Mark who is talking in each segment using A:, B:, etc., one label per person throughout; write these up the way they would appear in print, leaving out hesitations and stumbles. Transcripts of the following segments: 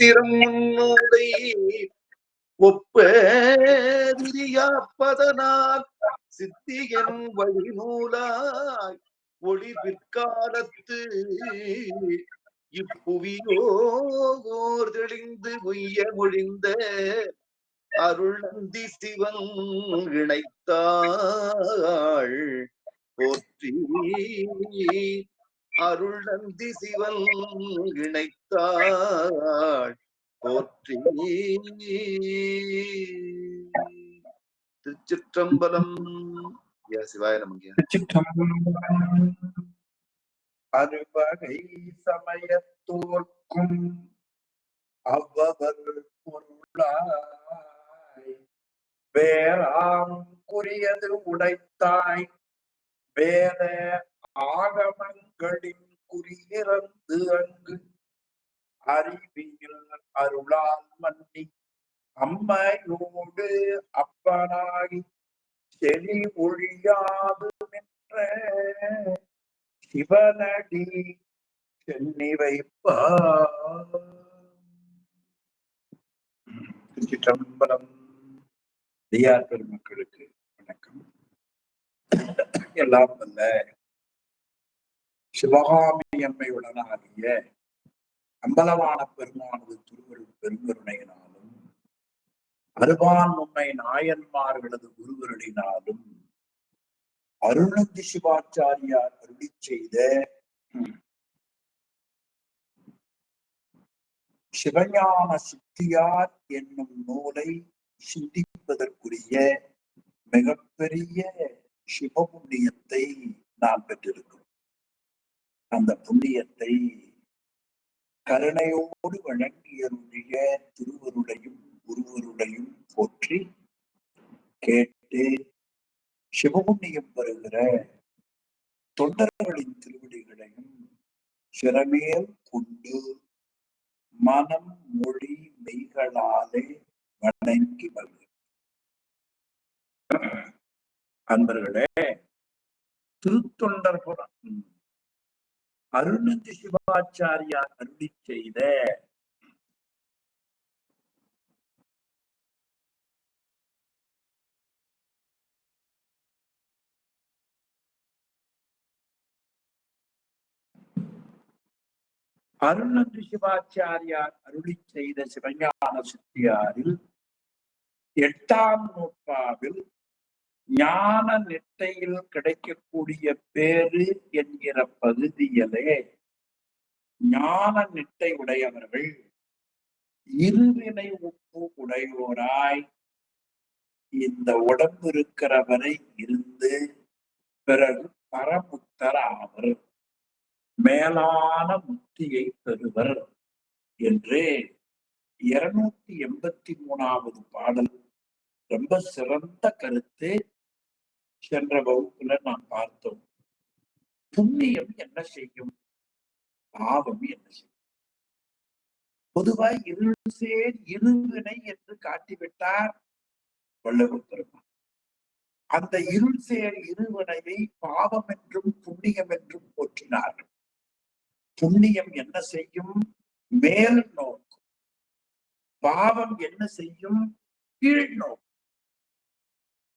A: திறம் முன்னோடை ஒப்ப விரியாப்பதனால் சித்தியனும் வழிநூலாய் ஒளி பிற்காலத்து இப்புவியோர் தெளிந்து உய்ய மொழிந்த அருள் நந்தி சிவன் இணைத்தாள் போற்றி. அருள் நந்தி சிவன் இணைத்தாள் போற்றி. திருச்சிற்றம்பலம். சிவாய நமங்க.
B: அறுவகை சமயத்தோர்க்கும் அவ்வவர் பொருளாய் வேறாம் குறியது உடைத்தாய் வேத ஆகமங்களின் குறியிறந்து அங்கு அறிவியல் அருளால் மன்னி அம்மையோடு அப்பனாகி செலி ஒழியாது நின்ற சிவனடி சென்னி வைப்பார். திருச்சிற்றம்பலம். ஐயார் பெருமக்களுக்கு வணக்கம். எல்லாம் வல்ல சிவகாமி அம்மையுடனாகிய அம்பலவான பெருமானது திருவருள் பெருங்கருணையினாலும் அருவான் உண்மை நாயன்மார்களது குருவருளினாலும் அருள்நந்தி சிவாச்சாரியார் அருளி செய்த சிவஞான சித்தியார் என்னும் நூலை சிந்திப்பதற்குரிய மிகப்பெரிய சிவபுண்ணியத்தை நாம் பெற்றிருக்கிறோம். அந்த புண்ணியத்தை கருணையோடு வழங்கியருடைய திருவருளையும் குருவருளையும் போற்றி கேட்டு சிவபுண்ணியம் பெறுகிற தொண்டர்களின் திருவடிகளையும் சிறமேல் கொண்டு மனம் மொழி மெய்களாலே வணங்கி வருகிறேன். அன்பர்களே, திருத்தொண்டர்புரம் அருள்நந்தி சிவாச்சாரியார் அருளி செய்த அருள்நந்தி சிவாச்சாரியார் அருளி செய்த சிவஞான சித்தியாரில் 8ஆம் நூற்பாவில் ஞான நிட்டையில் கிடைக்கக்கூடிய பேரு என்கிற பகுதியிலே ஞான நிட்டை உடையவர்கள் இருவினை உப்பு உடையோராய் இந்த உடம்பு இருக்கிறவரை இருந்து பிறகு பரமுத்தர் ஆவர், மேலான முக்தியை பெறுவர் என்று 283வது பாடல் ரொம்ப சிறந்த கருத்து. சென்ற வகுப்புல நாம் பார்த்தோம். புண்ணியம் என்ன செய்யும், பாவம் என்ன செய்யும்? பொதுவாய் இருள் சேர் இருவினை என்று காட்டிவிட்டார் வள்ளுவர் பெருமான். அந்த இருள் சேர் இருவினையை பாவம் என்றும் புண்ணியம் என்றும் போற்றினார்கள். புண்ணியம் என்ன செய்யும், மேல் நோக்கும். பாவம் என்ன செய்யும், கீழ் நோக்கும்.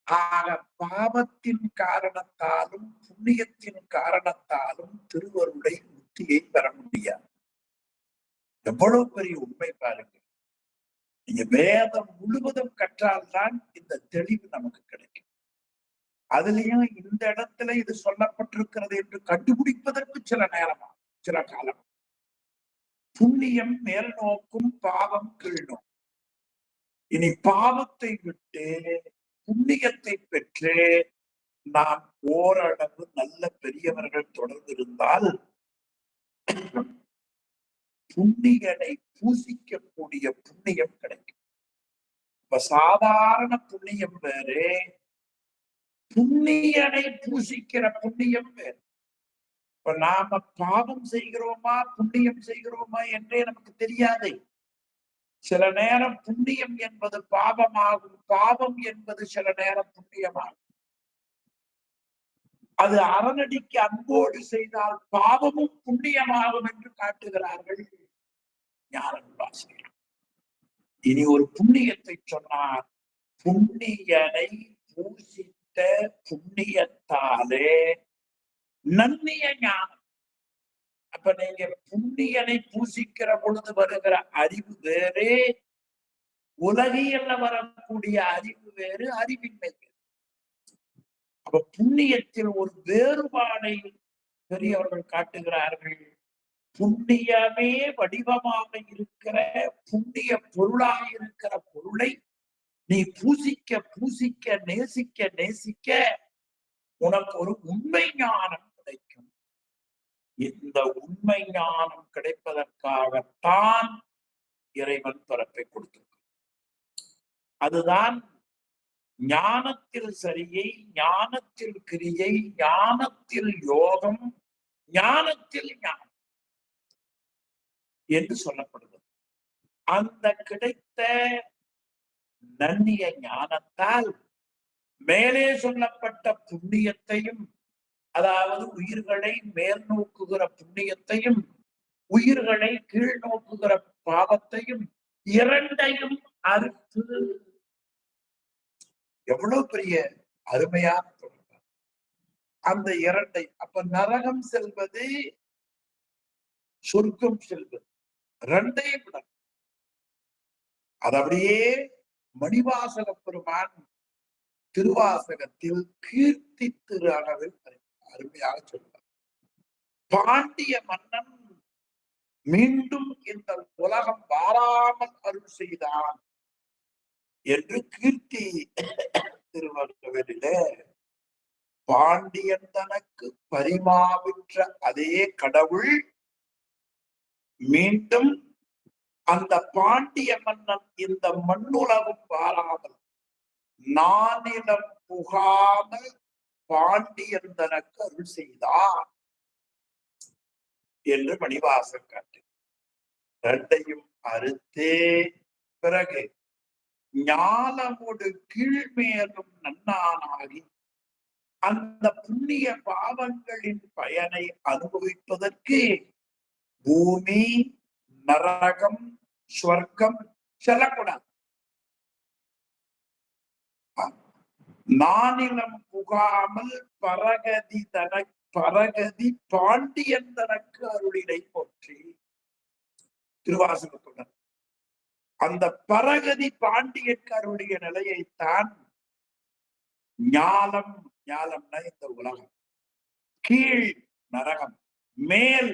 B: ஆக பாவத்தின் காரணத்தாலும் புண்ணியத்தின் காரணத்தாலும் திருவருளை முக்தியை பெற முடியாது. எவ்வளவு பெரிய உண்மை பாருங்க. நீங்க வேதம் முழுவதும் கற்றால்தான் இந்த தெளிவு நமக்கு கிடைக்கும். அதுலயும் இந்த இடத்துல இது சொல்லப்பட்டிருக்கிறது என்று கண்டுபிடிப்பதற்கு சில நேரமா, சில காலம். புண்ணியம் மேல் நோக்கும், பாவம் கீழ் நோக்கும். இனி பாவத்தை விட்டு புண்ணியத்தை பெற்று நாம் ஓரளவு நல்ல பெரியவர்கள் தொடர்ந்து இருந்தால் புண்ணியனை பூசிக்கக்கூடிய புண்ணியம் கிடைக்கும். இப்ப சாதாரண புண்ணியம் வேறு, புண்ணியனை பூசிக்கிற புண்ணியம் வேறு. இப்ப நாம பாவம் செய்கிறோமா புண்ணியம் செய்கிறோமா என்றே நமக்கு தெரியாது. சில நேரம் புண்ணியம் என்பது பாவமாகும், பாவம் என்பது சில நேரம் புண்ணியமாகும். அது அறநடிக்கு அன்போடு செய்தால் பாவமும் புண்ணியமாகும் என்று காட்டுகிறார்கள் ஞான நூலாசிரியர். இனி ஒரு புண்ணியத்தை சொன்னார். புண்ணியனை பூசித்த புண்ணியத்தாலே நன்னிய ஞானம். அப்ப நீங்க புண்ணியனை பூசிக்கிற பொழுது வருகிற அறிவு வேறு, உலகியல்ல வரக்கூடிய அறிவு வேறு, அறிவின்மை. அப்ப புண்ணியத்தில் ஒரு வேறுபாடை பெரியவர்கள் காட்டுகிறார்கள். புண்ணியமே வடிவமாக இருக்கிற புண்ணிய பொருளாக இருக்கிற பொருளை நீ பூசிக்க பூசிக்க நேசிக்க நேசிக்க உனக்கு ஒரு உண்மை ஞானம் கிடைக்கும். இந்த உண்மை ஞானம் கிடைப்பதற்காகத்தான் இறைவன் பிறப்பை கொடுத்திருக்கிறான். அதுதான் ஞானத்தில் சரியை, ஞானத்தில் கிரியை, ஞானத்தில் யோகம், ஞானத்தில் ஞானம் என்று சொல்லப்படுகிறது. அந்த கிடைத்த நன்னிய ஞானத்தால் மேலே சொல்லப்பட்ட புண்ணியத்தையும், அதாவது உயிர்களை மேல் நோக்குகிற புண்ணியத்தையும், உயிர்களை கீழ் நோக்குகிற பாவத்தையும், இரண்டையும் அறுத்து, எவ்வளவு பெரிய அருமையான தொடர்பு அந்த இரண்டை. அப்ப நரகம் செல்வது, சொர்க்கம் செல்வது, ரெண்டையும் விட. அது அப்படியே மணிவாசக பெருமான் திருவாசகத்தில் கீர்த்தி திரு அளவில் அருமையாக சொல்றார். பாண்டிய மன்னன் மீண்டும் இந்த உலகம் வாராமல் அருள் செய்தான் என்று கீர்த்தி திருவள்ளுவரிலே பாண்டியன் தனக்கு பரிமாவிற்ற அதே கடவுள் மீண்டும் அந்த பாண்டிய மன்னன் இந்த மண்ணுலகம் வாராமல் நானிலம் புகாமல் பாண்டியன் தனக்கு அருள் செய்தார் என்று மணிவாசன் காட்டு. ரெண்டையும் அறுத்தே பிறகு ஞானமோடு கீழ்மேலும் நன்னானாகி அந்த புண்ணிய பாவங்களின் பயனை அனுபவிப்பதற்கு பூமி, நரகம், ஸ்வர்க்கம் செல்லக்கூடாது. நானிலம் புகாமல் பரகதி பாண்டியன் தனக்கு அருளினை போற்றி திருவாசகத்துடன் அந்த பரகதி பாண்டியன் அருளிய நிலையைத்தான் ஞானம். ஞானம்னா இந்த உலகம், கீழ் நரகம், மேல்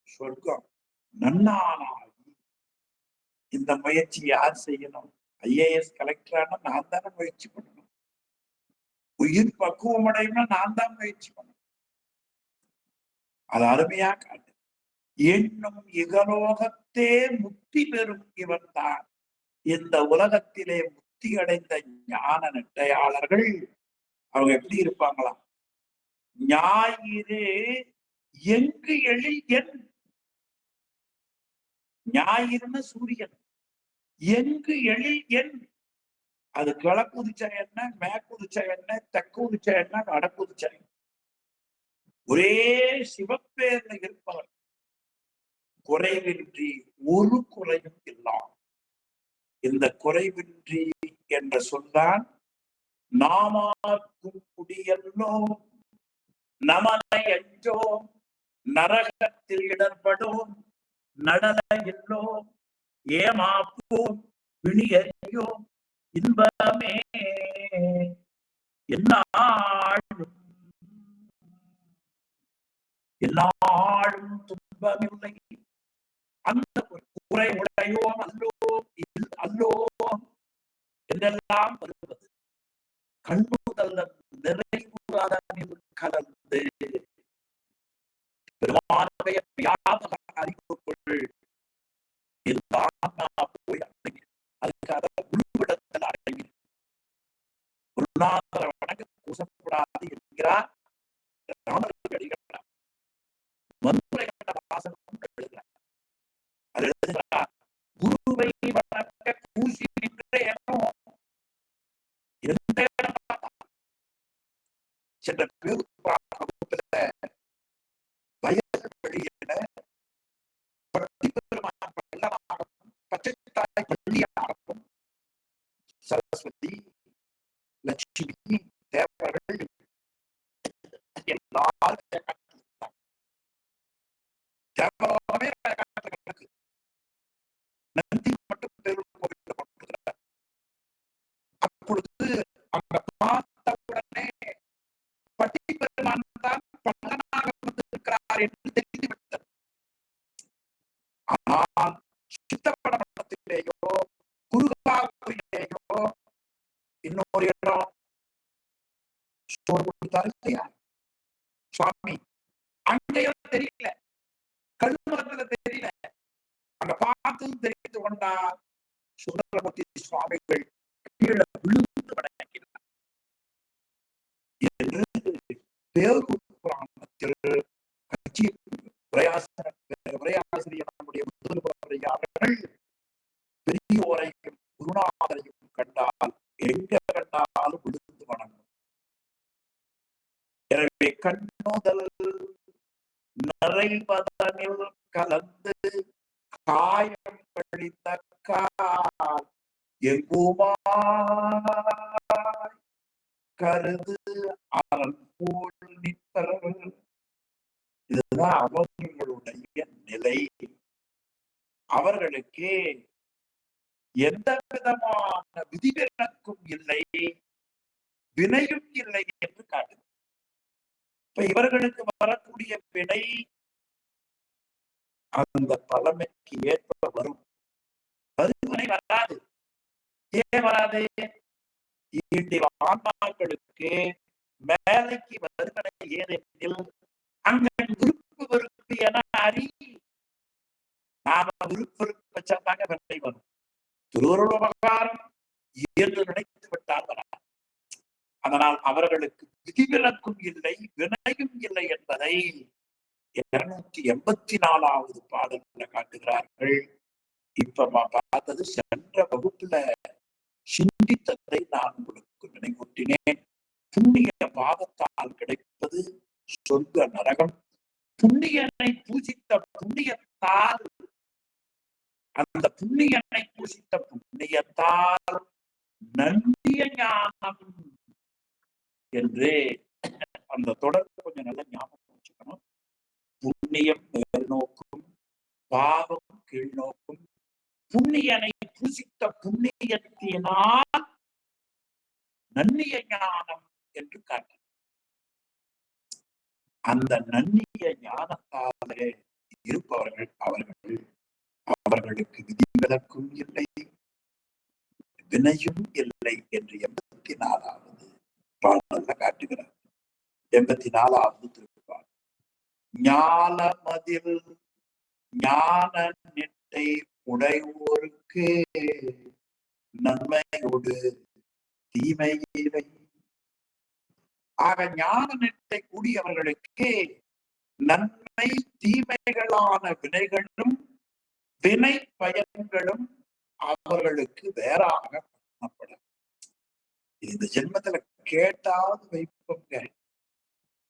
B: சொர்க்கம், நன்னானாகி. இந்த முயற்சி யார் செய்யணும்? IAS கலெக்டரான நான் தானே முயற்சி பண்ணணும். உயிர் பக்குவம் அடையணும்னா நான் தான் முயற்சி பண்ணணும். அது அருமையா காட்டு. என்னும் இகலோகத்தே முக்தி பெறும் இவன் தான். இந்த உலகத்திலே முக்தி அடைந்த ஞான நெட்டையாளர்கள் அவங்க எப்படி இருப்பாங்களாம்? ஞாயிறு எங்கு எழில் என். ஞாயிறுன்னு சூரியன், எங்கு எழில் என். அது கிழக்கு உதிச்சா என்ன, மேற்கு உதிச்சா என்ன, தெற்கு உதிச்சா என்ன, வடக்கு உதிச்சா என்ன, ஒரே சிவப்பேர்ல இருப்பவர், குறைவின்றி ஒரு குறையும் இல்லாம். இந்த குறைவின்றி என்ற சொல்தான் நாமாக்கும் குடியல்லோம் நமனை அஞ்சோம் நரகத்தில் இடர்படும் நடலை எல்லோம் ஏமாப்போம் விழியறியோம் இன்பமே என்னாலும் எல்லாரும் துன்பமில்லை அந்த குறை உடையோம் அல்லோம் அல்லோம் என்றெல்லாம் வருவது கண்ணுதல் நிறைவுறாதனில் கலந்து பெருமானுடைய வியாபக அறிவுக்குள் போய் அடங்கி அதுக்காக உள்விடத்தில் அடங்கி பொருளாதார வணக்க கூசப்படாது என்கிறார் ராமர் அடிக்கிறார். மதுரை கண்ட வாசகம் எழுதுகிறார். அது எழுதுகிறார், குருவை வணக்க கூசி சென்ற வயது வெளியிட பட்டி பெருமான் சரஸ்வதி, லட்சுமி, தேவர்கள் எல்லாரும் தேவலோகமே கிடக்கு. நந்தி மட்டும் கோவில் போட்டுக்கிறார். அப்பொழுது அங்க பார்த்த உடனே பட்டி பெருமான் தான் பல்லனாக வந்திருக்கிறார் என்று தெரிந்துவிட்டது. ஆனால் சித்தப்படமத்திலேயோ குருகாவிலேயோ இன்னொரு இடம் சோறு கொடுத்தாரு இல்லையா சுவாமி, அங்கேயும் தெரியல, கல்லுமரத்துல தெரியல. அங்க பார்த்து தெரிந்து கொண்டார் சுந்தரமூர்த்தி சுவாமிகள் கீழே விழுந்து வணங்கினார் என்று பேரூர் புராணத்தில் கட்சி உரையாசிரியர் நம்முடைய முதல்வர்கள் பெரியோரையும் குருநாதரையும் கண்டால் எங்க கண்டாலும் விழுந்து வணங்கும். எனவே கண்ணுதல் நிறைவதனில் கலந்து காயம் கழித்த கால் எங்குமாய் கருது அரண் போல் நிற்பர். இதுதான் அவங்களுடைய நிலை. அவர்களுக்கு எந்த விதமான விதிவிலக்கும் இல்லை, வினையும் இல்லை என்று காட்டுது. இப்ப இவர்களுக்கு வரக்கூடிய வினை அந்த பழமைக்கு ஏற்ப வரும். வறுமை வராது. ஏன் வராது? ஆன்மாக்களுக்கு மேலைக்கு வருவனை ஏதெனில் அங்க விருப்பு வெறுப்பு என அறி. நாம விருப்பு வெறுப்பு வச்சாதாங்க வெள்ளை வரும். திருவருள் உபகாரம் என்று நினைத்து விட்டால் வராது. அதனால் அவர்களுக்கு விதிவிலக்கும் இல்லை, வினையும் இல்லை என்பதை 284வது பாடல்ல காட்டுகிறார்கள். இப்ப பார்த்தது சென்ற வகுப்புல சிந்தித்ததை நான் உங்களுக்கு நினைவூட்டினேன். புண்ணிய பாவத்தால் கிடைப்பது சொர்க்க நரகம். புண்ணியனை பூஜித்த புண்ணியத்தால், அந்த புண்ணியனை பூஜித்த புண்ணியத்தால் நன்றிய ஞானம் என்று அந்த தொடர்பு கொஞ்சம் நல்ல ஞாபகம் வச்சுக்கணும். புண்ணியம் மேல் நோக்கும், பாவம் கீழ் நோக்கும். புண்ணியனை பூசித்த புண்ணியத்தினால் நன்னிய ஞானம் என்று காட்டு. அந்த நன்னிய ஞானத்தாலே இருப்பவர்கள் அவர்களுக்கு விதிவிலக்கும் இல்லை, வினையும் இல்லை என்று 84வது பாடல்ல காட்டுகிறார். 84வது திருப்பாடல். ஞானமதில் ஞான நிட்டை உடையோருக்கு நன்மையோடு தீமையில்லை. ஆக ஞான நிட்டை கூடியவர்களுக்கு நன்மை தீமைகளான வினைகளும் வினை பயன்களும் அவர்களுக்கு வேறாக பண்ணப்படும். இந்த ஜென்மத்துல கேட்டாவது வைப்போங்க.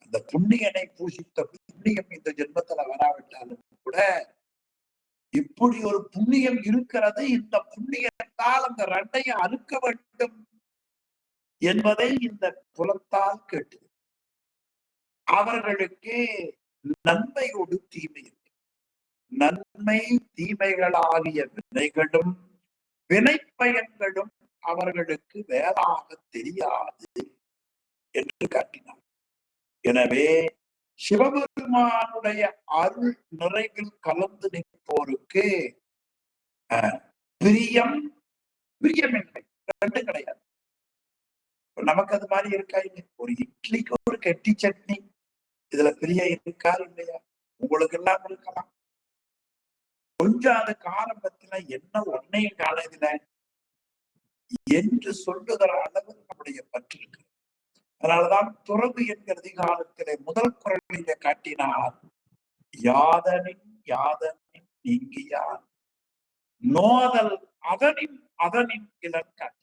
B: அந்த புண்ணியனை பூசித்த புண்ணியம் இந்த ஜென்மத்துல வராவிட்டாலும் கூட இப்படி ஒரு புண்ணியம் இருக்கிறது, இந்த புண்ணியத்தால் அந்த ரெண்டையை அறுக்க வேண்டும் என்பதை இந்த புலத்தால் கேட்டு அவர்களுக்கு நன்மையோடு தீமை, நன்மை தீமைகளாகிய வினைகளும் வினை பயன்களும் அவர்களுக்கு வேறாக தெரியாது என்று காட்டினார். எனவே சிவபெருமானுடைய அருள் நிறைவில் கலந்து நிற்போருக்கு பிரியம் பிரியமின்மை ரெண்டும் கிடையாது. நமக்கு அது மாதிரி இருக்கா இல்லையா? ஒரு இட்லிக்கு ஒரு கெட்டி சட்னி, இதுல பிரியம் இருக்கா இல்லையா? உங்களுக்கு எல்லாம் இருக்கலாம். கொஞ்சம் அதுக்கு ஆரம்பத்துல என்ன ஒன்னையும் காலத்துல என்று சொல்லுகிற அளவு நம்முடைய பற்று இருக்கு. அதனாலதான் துறவு என்கிற அதிகாரத்திலே முதல் குரலிலே காட்டினார், யாதனின் யாதனின் நீங்கியார் நோதல் அதனின் அதனின் இளன் காட்டி.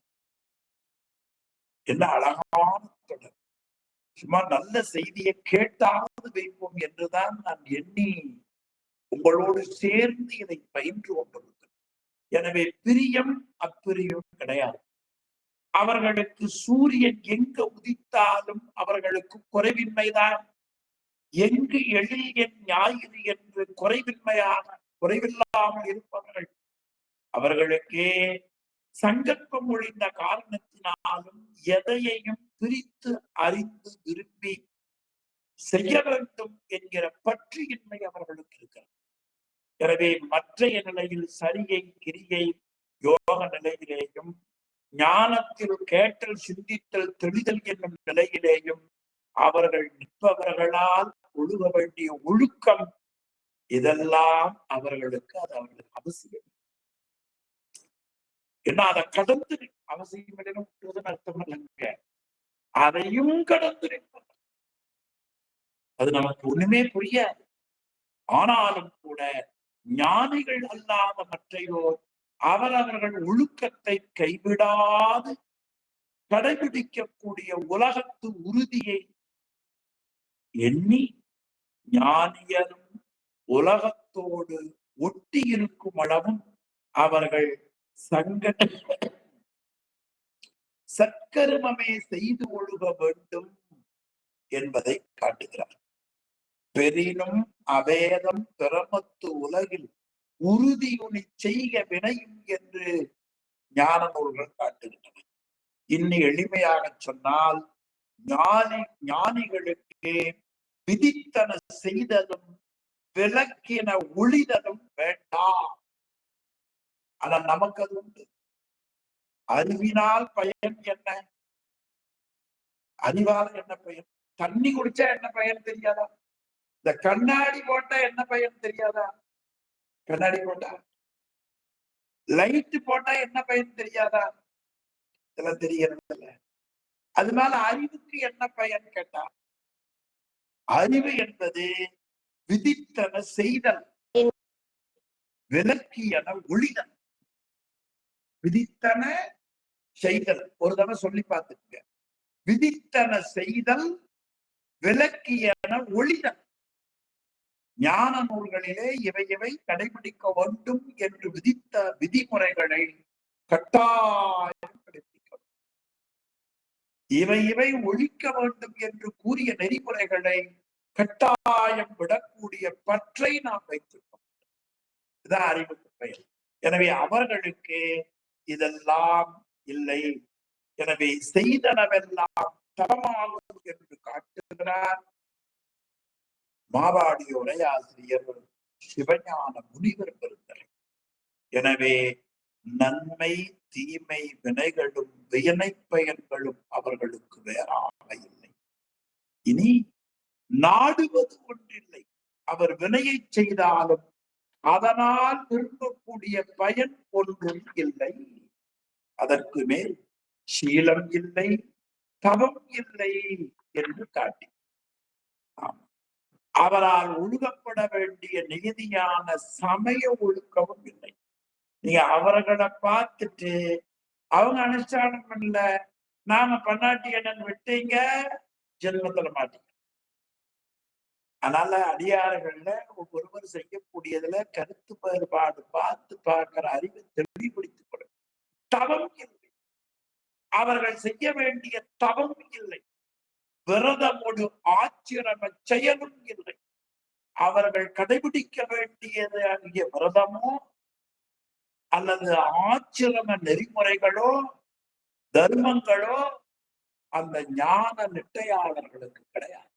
B: என்ன அழகான தொடர். சும்மா நல்ல செய்தியை கேட்டாவது வைப்போம் என்றுதான் நான் எண்ணி உங்களோடு சேர்ந்து இதை பயின்று கொண்டிருக்கிறேன். எனவே பிரியம் அப்பிரியம் கிடையாது. அவர்களுக்கு சூரியன் எங்க உதித்தாலும் அவர்களுக்கு குறைவின்மைதான். எங்கு எழில் என் ஞாயிறு என்று குறைவில்லாமல் இருப்பவர்கள். அவர்களுக்கே சங்கல்பம் ஒழிந்த காரணத்தினாலும் எதையையும் பிரித்து அறிந்து விரும்பி செய்ய வேண்டும் என்கிற பற்றியின்மை அவர்களுக்கு இருக்கிறது. எனவே மற்றைய நிலையில் சரியை கிரியை யோக நிலையிலேயும் ஞானத்தில் கேட்டல் சிந்தித்தல் தெளிதல் என்னும் நிலையிலேயும் அவர்கள் நிற்பவர்களால் ஒழுக வேண்டிய ஒழுக்கம் இதெல்லாம் அவர்களுக்கு அவசியம். ஏன்னா அதை கடந்து அவசியம் அர்த்தம் இல்லைங்க. அதையும் கடந்து நிற்பது அது நமக்கு ஒண்ணுமே புரியாது. ஆனாலும் கூட ஞானிகள் அல்லாத மற்றையோர் அவரவர்கள் ஒழுக்கத்தை கைவிடாது கடைபிடிக்கக்கூடிய உலகத்து உறுதியை எண்ணி ஞானியரும் உலகத்தோடு ஒட்டி இருக்கும் அளவும் அவர்கள் சற்கருமமே செய்து ஒழுக வேண்டும் என்பதை காட்டுகிறார். பெரினும் அவேதம் பிரமத்து உலகில் உறுதியுனி செய்க வினையும் என்று ஞான நூல்கள் காட்டுகின்றன. இன்னும் எளிமையாக சொன்னால் ஞானிகளுக்கு விதித்தன செய்ததும் விளக்கின ஒளிதலும் வேண்டாம். ஆனால் நமக்கு அது உண்டு. அறிவினால் பயன் என்ன? அறிவால் என்ன பயன்? தண்ணி குடிச்சா என்ன பயன் தெரியாதா? இந்த கண்ணாடி போட்டா என்ன பயன் தெரியாதா? கண்ணாடி போட்டா லைட் போட்டா என்ன பயன் தெரியாதா? இதெல்லாம் தெரியறது இல்ல. அதனால அறிவுக்கு என்ன பயன் கேட்டா, அறிவு என்பது விதித்தன செய்தல், விளக்கியன ஒளிதல். விதித்தன செய்தல் ஒரு தடவை சொல்லி பார்த்துக்க. விதித்தன செய்தல், விளக்கியன ஒளிதல். ஞான நூல்களிலே இவை கடைபிடிக்க வேண்டும் என்று விதித்த விதிமுறைகளை கட்டாயம் கடைபிடிக்க, இவை ஒழிக்க வேண்டும் என்று கூறிய நெறிமுறைகளை கட்டாயம் விடக்கூடிய பற்றை நாம் வைத்திருக்கோம். இதுதான் அறிவுக்கு பெயர். எனவே அவர்களுக்கு இதெல்லாம் இல்லை. எனவே செய்தனவெல்லாம் தவமாகும் என்று காட்டுகிறார் மாவாடி உரையாசிரியர் சிவஞான முனிவர் பெருந்தரை. எனவே நன்மை தீமை வினைகளும் வியனை பயன்களும் அவர்களுக்கு வேறாக இல்லை. இனி நாடுவது ஒன்றில்லை. அவர் வினையை செய்தாலும் அதனால் விரும்பக்கூடிய பயன் ஒன்றும் இல்லை. அதற்கு மேல் சீலம் இல்லை, தவம் இல்லை என்று காட்டி அவரால் ஒழுகப்பட வேண்டிய நியதியான சமய ஒழுக்கமும் இல்லை. நீங்க அவர்களை பார்த்துட்டு அவங்க அனுஷ்டானம் பண்ணல, நாம பண்ணாட்டி என்னன்னு விட்டீங்க, ஜென்மத்துல மாட்டீங்க. அதனால அடியார்கள்ல ஒருவர் செய்யக்கூடியதுல கருத்து வேறுபாடு பார்த்து பார்க்கிற அறிவை தெளிவுபடுத்திக் கொள்ள. தவம் இல்லை, அவர்கள் செய்ய வேண்டிய தவம் இல்லை. விரதமோடு ஆச்சிரம செயலும் இல்லை. அவர்கள் கடைபிடிக்க வேண்டியது அங்கே விரதமோ அல்லது ஆச்சிரம நெறிமுறைகளோ தர்மங்களோ அந்த ஞான நிட்டையாளர்களுக்கு கிடையாது.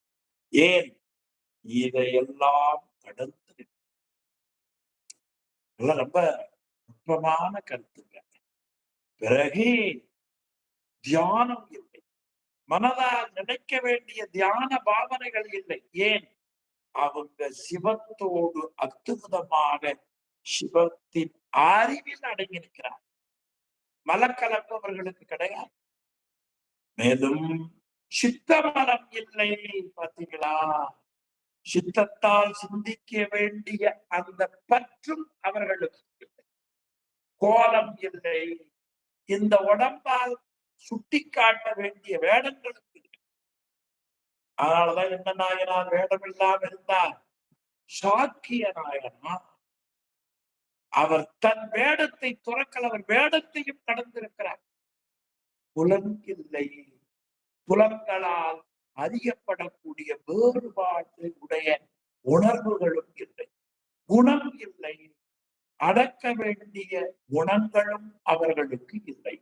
B: ஏன்? இதையெல்லாம் கடந்து ரொம்ப நுட்பமான கருத்துங்க. பிறகு தியானம் இல்லை, மனதால் நினைக்க வேண்டிய தியான பாவனைகள் இல்லை. ஏன்? அவங்க சிவத்தோடு அற்புதமாக சிவத்தின் அறிவில் அடங்கி இருக்கிறார். மலக்கலப்பு அவர்களுக்கு கிடையாது. மேலும் சித்த மலம் இல்லை. பார்த்தீங்களா? சித்தத்தால் சிந்திக்க வேண்டிய அந்த பற்றும் அவர்களுக்கு இல்லை. கோலம் இல்லை. இந்த உடம்பால் சுட்டி காட்ட வேண்டிய வேடங்களும் இல்லை. அதனாலதான் என்ன நாயனார் வேடம் இல்லாம இருந்தார்? சாக்கிய நாயனா. அவர் தன் வேடத்தை துறக்கல், அவர் வேடத்தையும் கடந்திருக்கிறார். புலன் இல்லை. புலன்களால் அறியப்படக்கூடிய வேறுபாடு உடைய உணர்வுகளும் இல்லை. குணம் இல்லை. அடக்க வேண்டிய குணங்களும் அவர்களுக்கு இல்லை.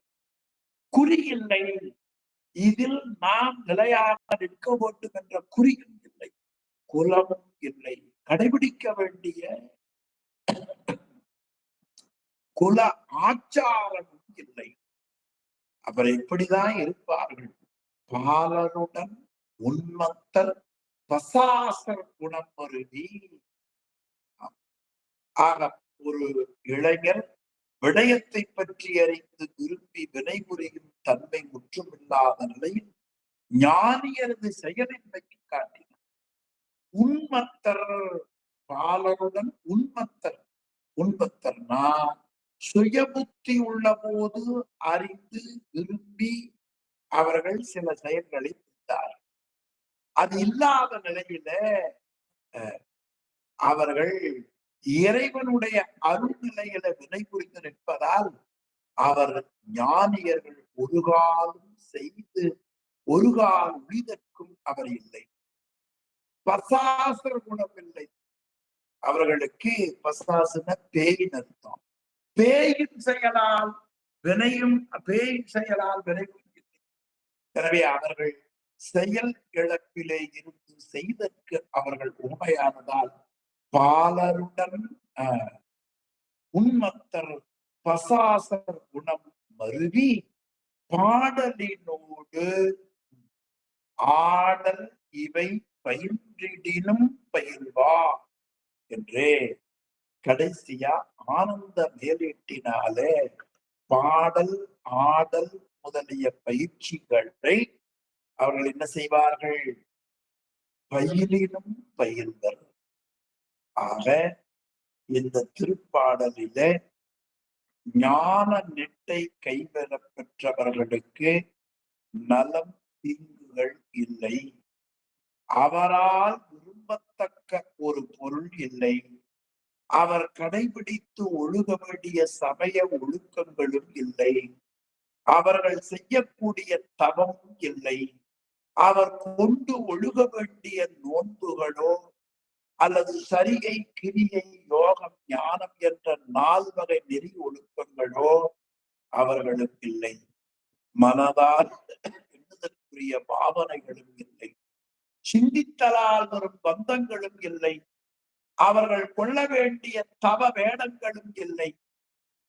B: குறி இல்லை. இதில் நாம் நிலையாக நிற்க வேண்டும் என்ற குறியும் இல்லை. குலமும் இல்லை. கடைபிடிக்க வேண்டிய குல ஆச்சாரமும் இல்லை. அவர் எப்படிதான் இருப்பார்கள்? பாலருடன் உன்மத்தர் பசாசர் குணம் மருவி. ஆக ஒரு இளைஞர் விடயத்தை பற்றி அறிந்து விரும்பி வினை புரியும் தன்மை முற்றுமில்லாத நிலையில் ஞானியரது செயலின்மையை காட்டினார். உன்மத்தர் பாலருடன் உன்மத்தர். உன்மத்தர்னா சுயபுத்தி உள்ள போது அறிந்து விரும்பி அவர்கள் சில செயல்களை செய்தார். அது இல்லாத நிலையில அவர்கள் இறைவனுடைய அருள்நிலையில வினை புரிந்து நிற்பதால் அவர் ஞானியர்கள் ஒரு காலம் செய்து ஒரு கால் உயிதற்கும் அவர் இல்லை. பசாசர் குணம் இல்லை. அவர்களுக்கு பசாசுன பேயின் அர்த்தம். பேயின் செயலால் வினையும் பேயின் செயலால் வினையும் இல்லை. எனவே அவர்கள் செயல் இழப்பிலே இருந்து செய்தற்கு அவர்கள் உண்மையானதால் பாலருடன் உன்மத்தர் பசாசர் குணம் மருவி பாடலினோடு ஆடல் இவை பயின்றிடினும் பயில்வா என்றே கடைசியா ஆனந்த மேலீட்டினாலே பாடல் ஆடல் முதலிய பயிற்சிகளை அவர்கள் என்ன செய்வார்கள்? பயிலினும் பயில்வர். ஆக இந்த திருப்பாடலில ஞான நெட்டை கைவர பெற்றவர்களுக்கு நலம் தீங்குகள் இல்லை. அவரால் விரும்பத்தக்க ஒரு பொருள் இல்லை. அவர் கடைபிடித்து ஒழுக வேண்டிய சமய ஒழுக்கங்களும் இல்லை. அவர்கள் செய்யக்கூடிய தவமும் இல்லை. அவர் கொண்டு ஒழுக வேண்டிய நோன்புகளோ அல்லது சரிகை கிரியை யோகம் ஞானம் என்ற 4 வகை நெறி ஒழுக்கங்களோ அவர்களுக்கு இல்லை. மனதால் எண்ணுதற்குரிய பாவனைகளும் இல்லை. சிந்தித்தலால் வரும் பந்தங்களும் இல்லை. அவர்கள் கொள்ள வேண்டிய தவ வேடங்களும் இல்லை.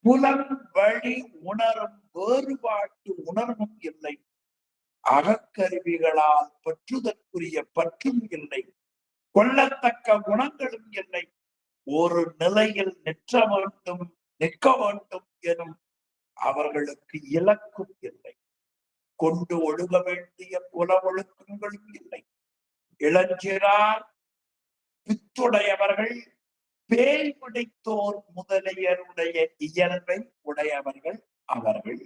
B: புலன் வழி உணரும் வேறுபாட்டு உணர்வும் இல்லை. அகக்கருவிகளால் பற்றுதற்குரிய பற்றும் இல்லை. கொள்ளத்தக்க குணங்களும் இல்லை. ஒரு நிலையில் நிற்க வேண்டும் எனும் அவர்களுக்கு இலக்கும் இல்லை. கொண்டு ஒழுக வேண்டிய குல ஒழுக்கங்களும் இல்லை. இளஞ்சிறார் பித்துடையவர்கள் பேய் பிடித்தோர் முதலியருடைய இயல்பை உடையவர்கள் அவர்கள்.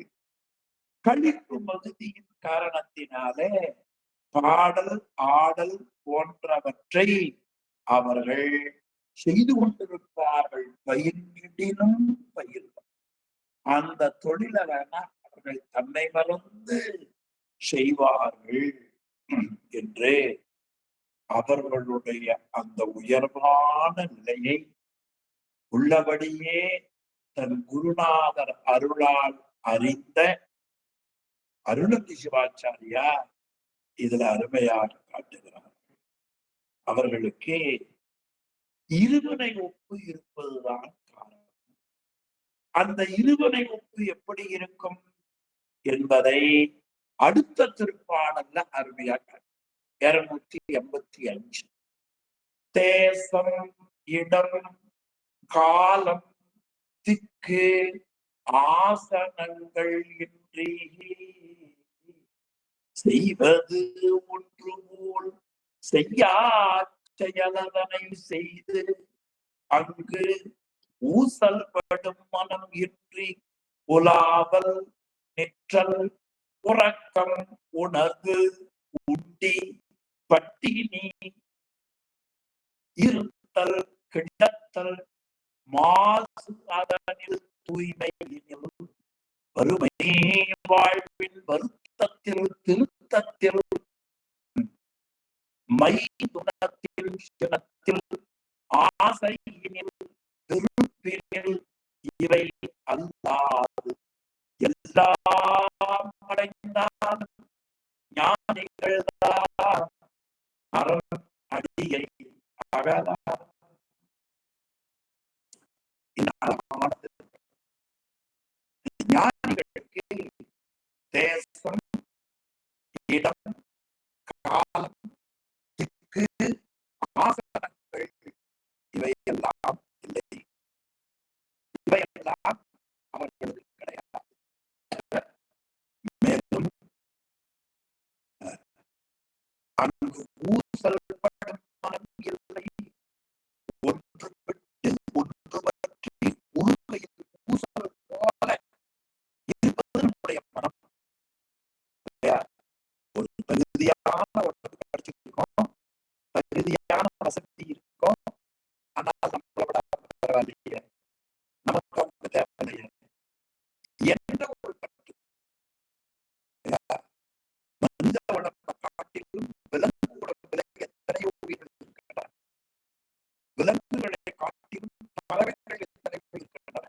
B: கழிப்பு மகுதியின் காரணத்தினாலே பாடல் ஆடல் போன்றவற்றை அவர்கள் செய்து கொண்டிருப்பார்கள். பயின்றிடினும் பயில்வர். அந்த தொழிலை அவர்கள் தன்னை மறந்து செய்வார்கள் என்று அவர்களுடைய அந்த உயர்வான நிலையை உள்ளபடியே தன் குருநாதர் அருளால் அறிந்த அருணந்தி சிவாச்சாரியா இதுல அருமையாக காட்டுகிறார். அவர்களுக்கு இருவினை ஒப்பு இருப்பதுதான் காரணம். அந்த இருவினை ஒப்பு எப்படி இருக்கும் என்பதை அடுத்த திருப்பாடல்ல அருமையாக 285. தேசம் இடம் காலம் திக்கு ஆசனங்கள் இன்றி செய்வது ஒன்று போல் செய்யா செயலதனை செய்து அங்கு ஊசல் படும் மனம் இன்றி உலாவல் நிற்றல் உறக்கம் உணர்வு உண்டி பட்டினி இருத்தல் கிடத்தல் மாசு அதனில் தூய்மையினில் வறுமை வாழ்வின் வருத்தத்தில் திருத்தத்தில் மை துணத்தில் சினத்தில் ஆசையினில் திருப்பினில் இவை அல்லாது எல்லாம் அடைந்தால் ஞானிகள் அறம் அடியை அகலா. ஞானிகளுக்கு தேசம், இடம், காலம், திக்கு, ஆசனங்கள் இவையெல்லாம் இல்லை. இவையெல்லாம் அவர்களுக்கு கிடையாது. மேலும் அங்கு ஊசல்படும் மனம் இல்லை. ஒன்று விட்டு ஒன்று பற்றி உருகையில் ஊசல் போல இருப்பது நம்முடைய மனம். ஒரு தகுதியான உடம்பு கிடைச்சிருக்கோம், தகுதியான வசதி இருக்கும், ஆனால் நம்மளை விட பரவாயில்லையே, நமக்கு அவங்க தேவையில்லையே என்ற ஒரு கட்டு. மனித உடம்பை காட்டிலும் விலங்கு உடம்புல எத்தனையோ உயிர்கள் இருக்கின்றன. விலங்குகளை காட்டிலும் பறவைகள் எத்தனையோ இருக்கின்றன.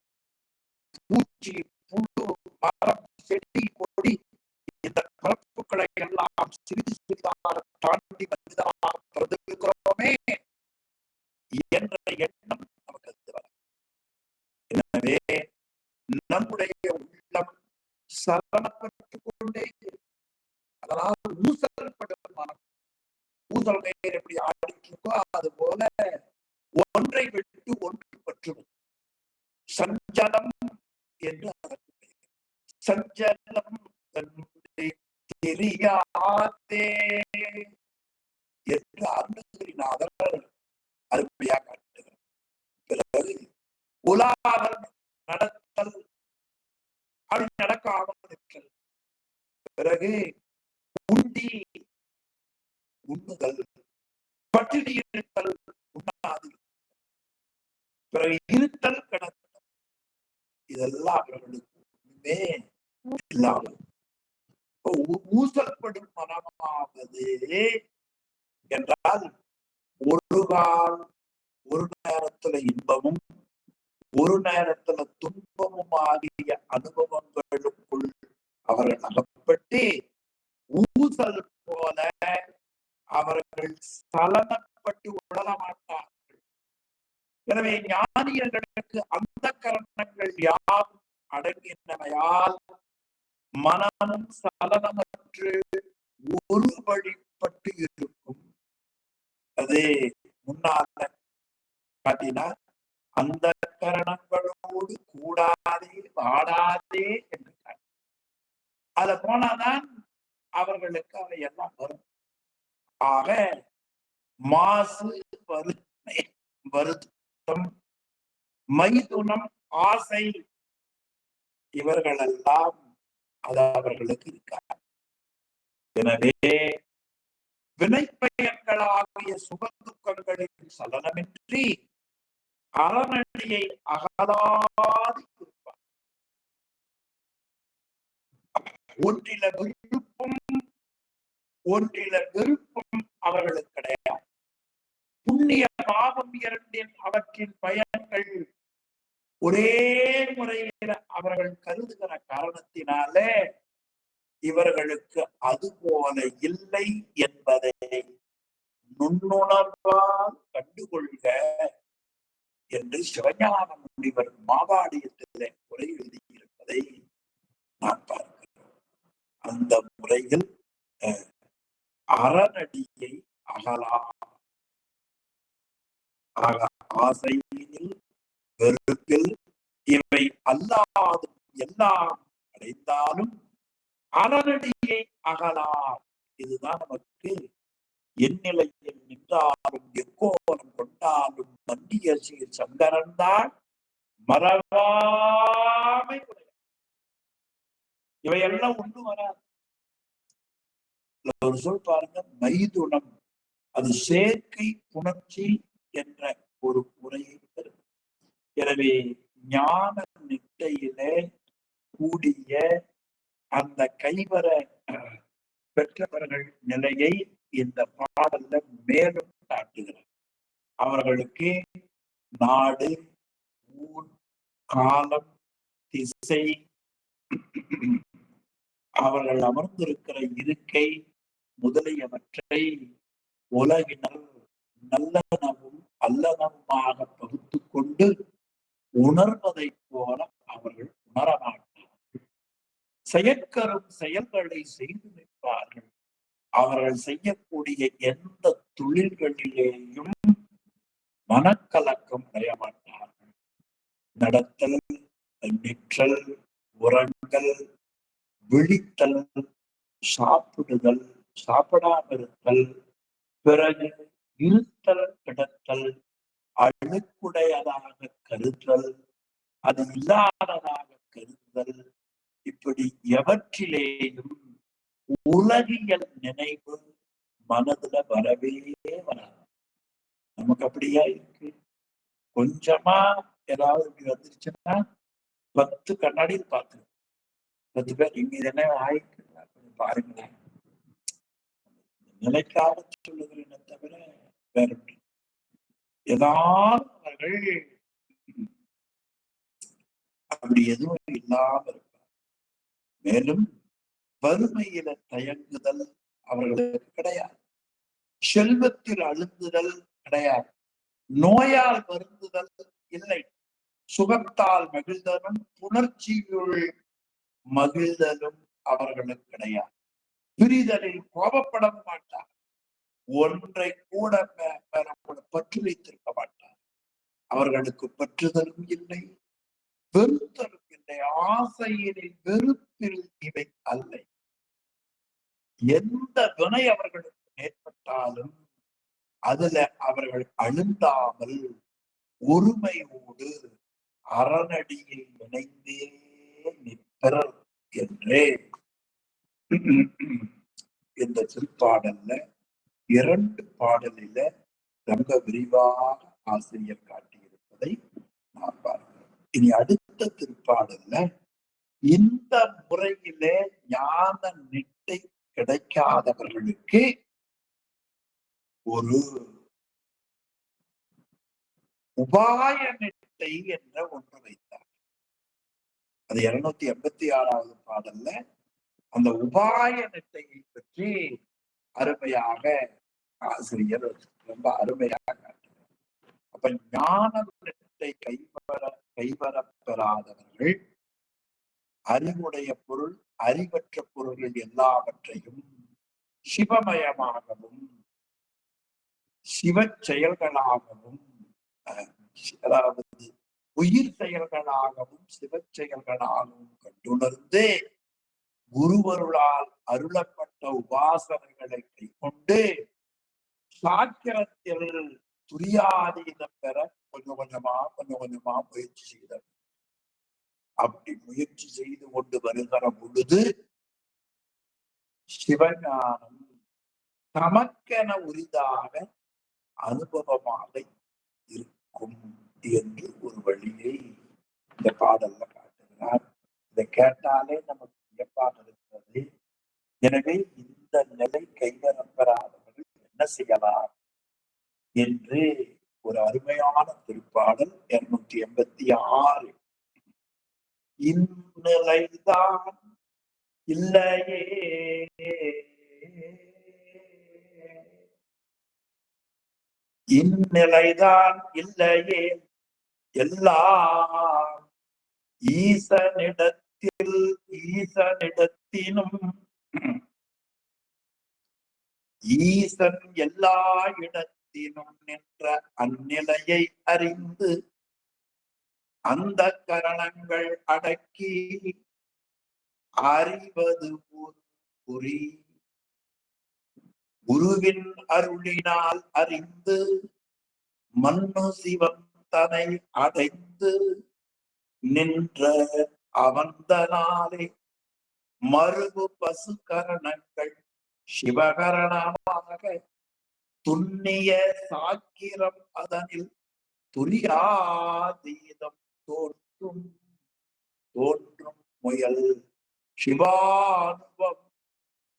B: பூச்சி, புழு, மரம், செடி, கொடி இந்த பிறப்புகளை எல்லாம் சிறிது சிறிதாக தாண்டி மனிதமாக பிறந்திருக்கிறோமே என்ற எண்ணம் நமக்கு வரும். எனவே நம்முடைய உள்ளம் சலனப்பட்டுக் கொண்டே, அதனால் ஊசல்படும் மனம், ஊசல் கயிறு எப்படி ஆடிட்டு இருக்கோ அது போல ஒன்றை விட்டு ஒன்று பற்றும் சஞ்சலம் என்று அதற்கு பெயர். சஞ்சலம் தெரியாதே என்று அருணகிரிநாதர் அருமையாக காட்டுகிறார். பிறகு உலாவல் நடத்தல், அது நடக்காமல் நிற்றல். பிறகு உண்டி உண்ணுதல், பட்டினி இருத்தல், உண்ணாது. பிறகு இருத்தல், கிடத்தல், இதெல்லாம் அவர்களுக்கு ஒண்ணுமே இல்லாமல் ஊசல்படும் மனமாவது என்றால் ஒரு கால் ஒரு நேரத்துல இன்பமும் ஒரு நேரத்துல துன்பமும் ஆகிய அனுபவங்களுக்குள் அவர்கள் அகப்பட்டு ஊசல் போல அவர்கள் சலனப்பட்டு உழல மாட்டார்கள். எனவே ஞானியர்களுக்கு அந்த கரணங்கள் யாவும் அடங்கினமையால் மனமும் சலனமற்று ஒரு வழிபட்டு இருக்கும். அது முன்னால காட்டினார். அந்த கரணங்களோடு கூடாதே வாடாதே என்று அத போனாதான் அவர்களுக்கு அவை எல்லாம் வரும். ஆக மாசு, வறுமை, வருத்தம், மைதுனம், ஆசை இவர்களெல்லாம் அது அவர்களுக்கு இருக்காது. எனவே வினைப்பயன்களாகிய சுகதுக்கங்களின் சலனமின்றி அறநடியை அகலாது இருப்பார். ஒன்றில விருப்பம் அவர்களுக்கு கிடையாது. புண்ணிய பாவம் இரண்டின் அவற்றின் பயன்கள் ஒரே முறையில அவர்கள் கருதுகிற காரணத்தினாலே இவர்களுக்கு அது போல இல்லை என்பதை நுண்ணுணர்வால் கண்டுகொள்க என்று சிவஞான முனிவர் மாவாடியத்திலே உரை எழுதியிருப்பதை நாம் பார்க்கிறோம். அந்த முறையில் அறநடியை அகலா. ஆசையினில் வெறுப்பில் இவை அல்லாதும் எல்லாம் அடைந்தாலும் அறநடியை அகலா. இதுதான் நமக்கு எந்நிலையில் நின்றாலும் எக்கோலம் கொண்டாலும் மன்னிய சீர் சங்கரன்தான் மறவாமை உடைய. இவையெல்லாம் ஒண்ணு வராது. ஒரு சொல் பாருங்க, மைதுனம், அது சேர்க்கை புணர்ச்சி என்ற ஒரு முறையை தரும். எனவே ஞான நிட்டையிலே கூடிய அந்த கைவர பெற்றவர்கள் நிலையை இந்த பாடல்ல மேலும் காட்டுகிறார். அவர்களுக்கு நாடு, ஊர், காலம், திசை, அவர்கள் அமர்ந்திருக்கிற இருக்கை முதலியவற்றை உலகினர் நல்லனவும் அல்லனவுமாக பகுத்து கொண்டு உணர்வதைப் போல அவர்கள் உணரமாட்டார்கள். செயற்கரும் செயல்களை செய்து நிற்பார்கள். அவர்கள் செய்யக்கூடிய எந்த தொழில்களிலேயும் மனக்கலக்கம் அடைய மாட்டார்கள். நடத்தல், நிற்றல், உறங்கல், விழித்தல், சாப்பிடுதல், சாப்பிடாமிருத்தல், பிறகு இருத்தல், கிடத்தல், அழுக்குடையதாக கருதல், அது இல்லாததாக கருதல், இப்படி எவற்றிலேயும் உலகியல் நினைவு மனதுல வரவே வராது. நமக்கு அப்படியா இருக்கு? கொஞ்சமா ஏதாவது இப்படி வந்துருச்சுன்னா 10 கண்ணாடியில் பார்த்து 10 பேர் இங்க என்ன ஆயிருக்கு பாருங்களேன். நிலைக்காக சொல்லுகிறேன் தவிர வேற ஏதாவது அவர்கள் அப்படி எதுவும் இல்லாம இருப்பார். மேலும் வறுமையில தயங்குதல் அவர்களுக்கு கிடையாது. செல்வத்தில் அழுந்துதல் கிடையாது. நோயால் வருந்துதல் இல்லை. சுகத்தால் மகிழ்தலும் புணர்ச்சியுள் மகிழ்தலும் அவர்களுக்கு கிடையாது. பிரிதலில் கோபப்படவும் மாட்டார். ஒன்றை கூட பற்று வைத்திருக்க மாட்டார். அவர்களுக்கு பற்றுதலும் இல்லை, வெறுத்தலும் இல்லை. ஆசையினில் வெறுப்பில் இவை அல்ல. எந்த வினை அவர்களுக்கு ஏற்பட்டாலும் அதுல அவர்கள் அழுந்தாமல் ஒருமையோடு அறநடியில் இணைந்தே நிற்பர் என்றே இந்த திருப்பாடல்ல 2 பாடலில ரொம்ப விரிவாக ஆசிரியர் காட்டியிருப்பதை நாம் பார்க்கிறோம். இனி அடுத்த திருப்பாடல்ல இந்த முறையிலே ஞான நிட்டை கிடைக்காதவர்களுக்கு ஒரு உபாய நிட்டை என்ற ஒன்று வைத்தார். அது 286வது பாடல்ல அந்த உபாய நிட்டையை பற்றி அருமையாக ஆசிரியர் ரொம்ப அருமையாக காட்டுகிறார். அப்ப ஞான நிட்டை கைவரப் பெறாதவர்கள் அறிவுடைய பொருள், அறிவற்ற பொருள்கள் எல்லாவற்றையும் சிவமயமாகவும் சிவ செயல்களாகவும் அதாவது உயிர் செயல்களாகவும் சிவ செயல்களாகவும் கண்டுணர்ந்து குருவருளால் அருளப்பட்ட உபாசனைகளை கைக்கொண்டு சாக்கிரத்தில் துரியாதீனம் பெற கொஞ்சம் கொஞ்சமா முயற்சி செய்தார். அப்படி முயற்சி செய்து கொண்டு வருகிற பொழுது சிவஞானம் தமக்கென உரிதாக அனுபவமாக இருக்கும் என்று ஒரு வழியை இந்த பாடல்ல காட்டுகிறார். இதை கேட்டாலே நமக்கு வியப்பாக இருக்கிறது. எனவே இந்த நிலை கைவரப் பெறாதவர்கள் என்ன செய்யலாம் என்று ஒரு அருமையான திருப்பாடல் 286. இந்நிலைதான் இல்லையே இந்நிலைதான் இல்லையே எல்லாம் ஈசனிடத்தினும் ஈசன் எல்லா இடத்தினும் நின்ற அந்நிலையை அறிந்து அந்த கரணங்கள் அடக்கி அறிவது புரி குருவின் அருளினால் அறிந்து மண்ணு சிவன் தனை அடைந்து நின்ற அவந்தனாலே மறுபு பசு கரணங்கள் சிவகரணமாக துண்ணிய சாக்கிரம் அதனில் துரியாதீதம் தோன்றும் முயல் சிவானுபம்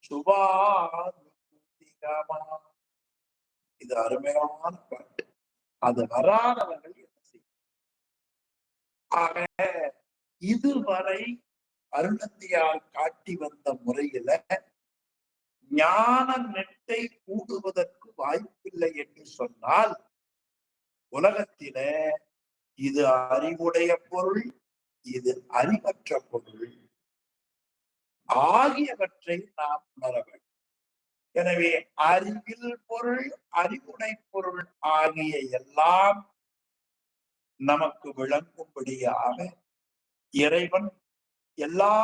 B: சுபானுபூதிகமா. இது அருமையான பாட்டு. அது வராதவர்கள் என்ன செய்யும்? ஆக இதுவரை அருணந்தியார் காட்டி வந்த முறையில ஞான நெட்டை கூடுவதற்கு வாய்ப்பில்லை என்று சொன்னால், உலகத்தில இது அறிவுடைய பொருள், இது அறிவற்ற பொருள் ஆகியவற்றை நாம் உணர வேண்டும். எனவே அறிவில் பொருள், அறிவுடை பொருள் ஆகிய எல்லாம் நமக்கு விளங்கும்படியாக இறைவன் எல்லா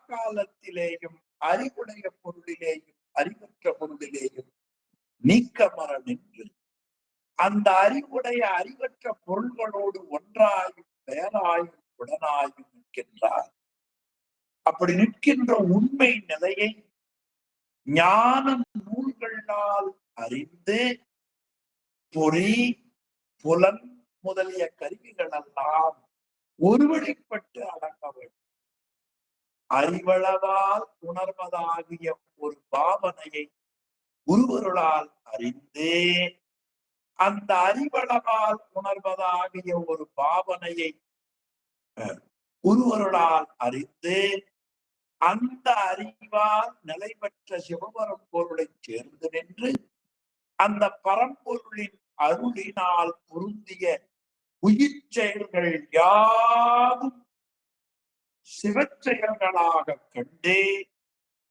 B: காலத்திலேயும் அறிவுடைய பொருளிலேயும் அறிவற்ற பொருளிலேயும் நீக்கமர நின்று அந்த அறிவுடைய அறிவற்ற பொருள்களோடு ஒன்றாயும் வேறாயும் உடனாயும் நிற்கின்றார். அப்படி நிற்கின்ற உண்மை நிலையை ஞான நூல்களால் அறிந்து பொறி புலன் முதலிய கருவிகள் எல்லாம் ஒருவழிப்பட்டு அடங்க வேண்டும். அறிவளவால் உணர்வதாகிய ஒரு பாவனையை குருவருளால் அறிந்து அந்த அறிவளவால் உணர்வதாகிய ஒரு பாவனையை குருவருளால் அறிந்து அந்த அறிவால் நிலை பெற்ற சிவபரம் பொருளை சேர்ந்து நின்று அந்த பரம்பொருளின் அருளினால் பொருந்திய உயிர் செயல்கள் யாவும் சிவச்செயல்களாக கண்டு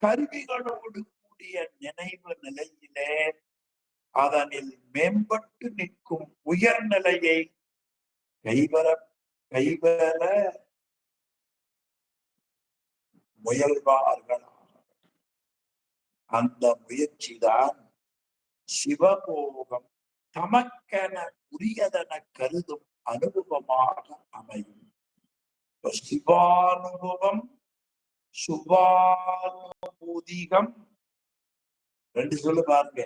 B: கருவிகளோடு கூடிய நினைவு நிலையிலே அதனில் மேம்பட்டு நிற்கும் உயர்நிலையை கைவர முயல்வார்களாக. அந்த முயற்சிதான் சிவபோகம் தமக்கென உரியதென கருதும் அனுபவமாக அமையும். சிவானுபவம் சுபானுபூதிகம் ரெண்டு சொல்லு பாருங்க.